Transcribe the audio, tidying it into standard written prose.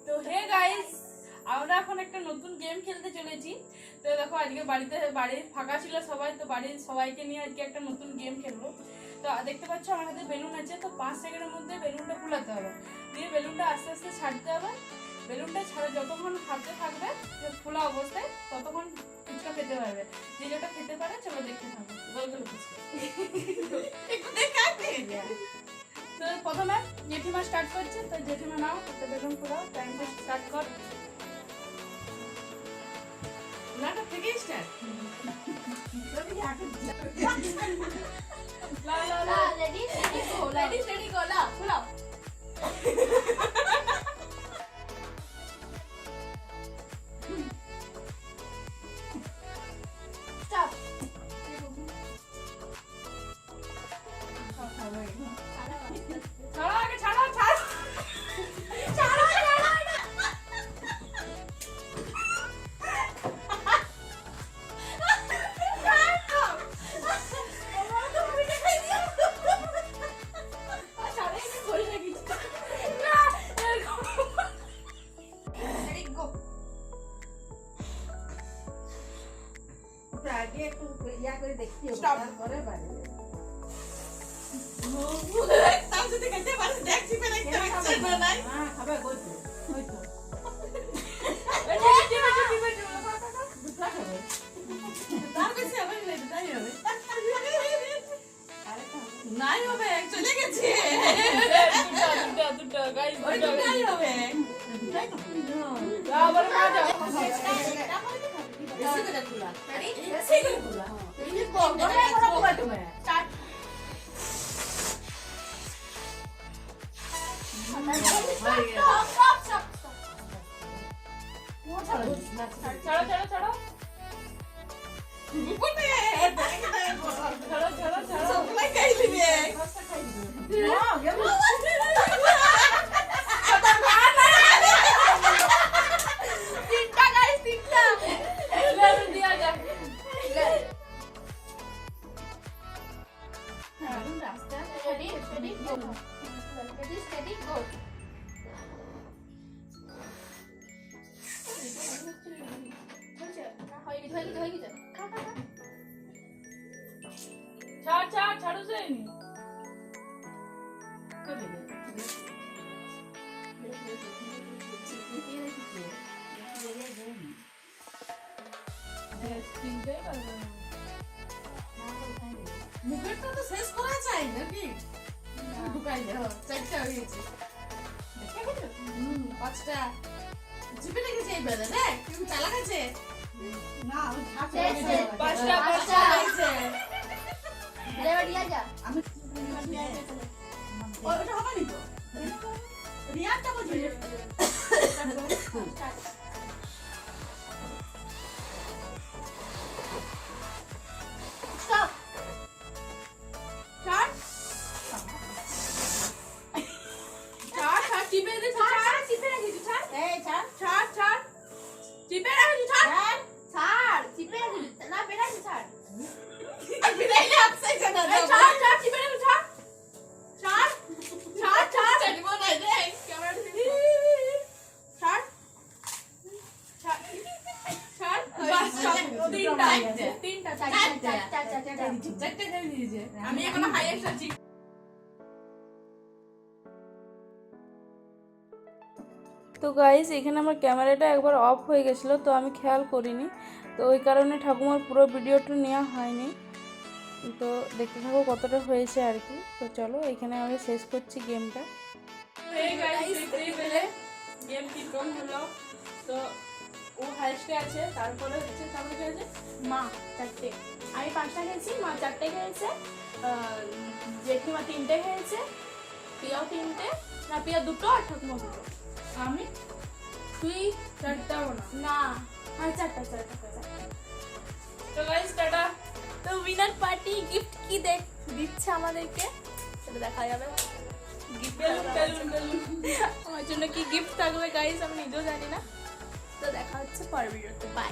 তো hey guys, আমরা এখন একটা নতুন গেম খেলতে চলেছি। তো দেখো আজকে বাড়ি ফাঁকা ছিল সবাই, তো বাড়ির সবাইকে নিয়ে আজকে একটা নতুন গেম খেলবো। তো দেখতে পাচ্ছ আমার হাতে বেলুন আছে, তো 5 সেকেন্ডের মধ্যে বেলুনটা ফুলাতে হবে, দিয়ে বেলুনটা আস্তে আস্তে ছাড়তে হবে। বেলুনটা ছাড়া যতক্ষণ হাতে থাকবে খোলা অবস্থায় ততক্ষণ ফুচকা খেতে পারবে। যে যেটা খেতে পারে চলো দেখতে থাকো। গোলগুলো ফুচকা। তো প্রথমে জেঠিমা স্টার্ট করছে, তো জেঠিমা নাও একটা বেলুন ফুলাও, টাইমটা স্টার্ট কর। নাটক থেকে স্টার্ট। রেডি গো, লাও ফুলাও। স্টপ। ছাড়ো আগে, ছাড়ো ছাড়ো ছাড়ো ছাড়ো। আগে একটু ইয়া করে দেখি তারপরে বাড়ি তার যদি খেতে পারে দেখছি পেলে খাবে না নাই হ্যাঁ খাবে কইতো হয়তো দুটা খাবে তার কাছে আবার তাই হবে নাই হবে চলে গেছে দুটো গাইস, ওই দুটাই হবে আবার মজা। বেশি করে খোলা রেডি বেশি করে খোলা এই বড় বড় বড় তুমি স্টার্ট। ছাড়ো ছাড়ো ছাড়ো বুকুতে ছাড়ো ছাড়ো ছাড়ো। সবলাই খাই দিবে তিনটা গাইস, তিনটা বেলুন দিয়া যা। Ready ready go ready steady go ছাড় ছাড় ছাড়ো যায়নি। তিনটাই পারবে না। মুখেরটা তো শেষ করা চাই নাকি ঢুকাইলে চারটা হয়ে গেছে পাঁচটা চিপে রেখেছে এই বেলা দেখ তুমি চালাক আছে না আমি পাঁচটা পাঁচটা হয়েছে। আমি ওটা হবে নি তো রিয়াটা বুঝি স্টপ ছাড় ছাড় ছাড়, টিপে দে, ছাড় টিপে রাখিস, ছাড় এই ছাড় ছাড় ছাড় টিপে রাখিস, ছাড় ছাড় ছাড় চিপে রাখি না বেরাই ছাড় বিদাইলে আপসাই জানা এই ছাড় ছাড় টিপে রাখিস, ছাড় ছাড় ছাড় ছাড় চাইবো না রে ক্যামেরা দিবি, ছাড় ছাড় ছাড়। বাস তিনটা তিনটা চারটা খাই দিয়েছে আমি এখন হাইয়েস্ট আছি তো গাইস এখানে আমার ক্যামেরাটা একবার অফ হয়ে গেছিলো, তো আমি খেয়াল করিনি, তো ওই কারণে ঠাকুমার পুরো ভিডিওটা নেওয়া হয়নি। তো দেখতে থাকো কতটা হয়েছে আর কি। তো চলো এখানে আমি শেষ করছি গেমটা। গেম কিরকম হলো, তো ও হাইস্টে আছে, তারপরে হচ্ছে তারপরে কি আছে মা চারটে আমি পাঁচটা খেয়েছি, মা চারটে খেয়েছে, জেঠিমা তিনটে খেয়েছে, পিয়াও তিনটে, না পিয়া দুটো আর ঠাকুমা দুটো। আমি তুই চারটাও না। না হ্যাঁ চারটা চারটা চারটা। তো গাইস টাটা। তো উইনার পার্টি গিফট কি দিচ্ছে আমাদেরকে সেটা দেখা যাবে। Balloon balloon balloon. আমার জন্য কি গিফট থাকবে গাইস আমি নিজেও জানি না। তো দেখা হচ্ছে পরের ভিডিওতে, বাই।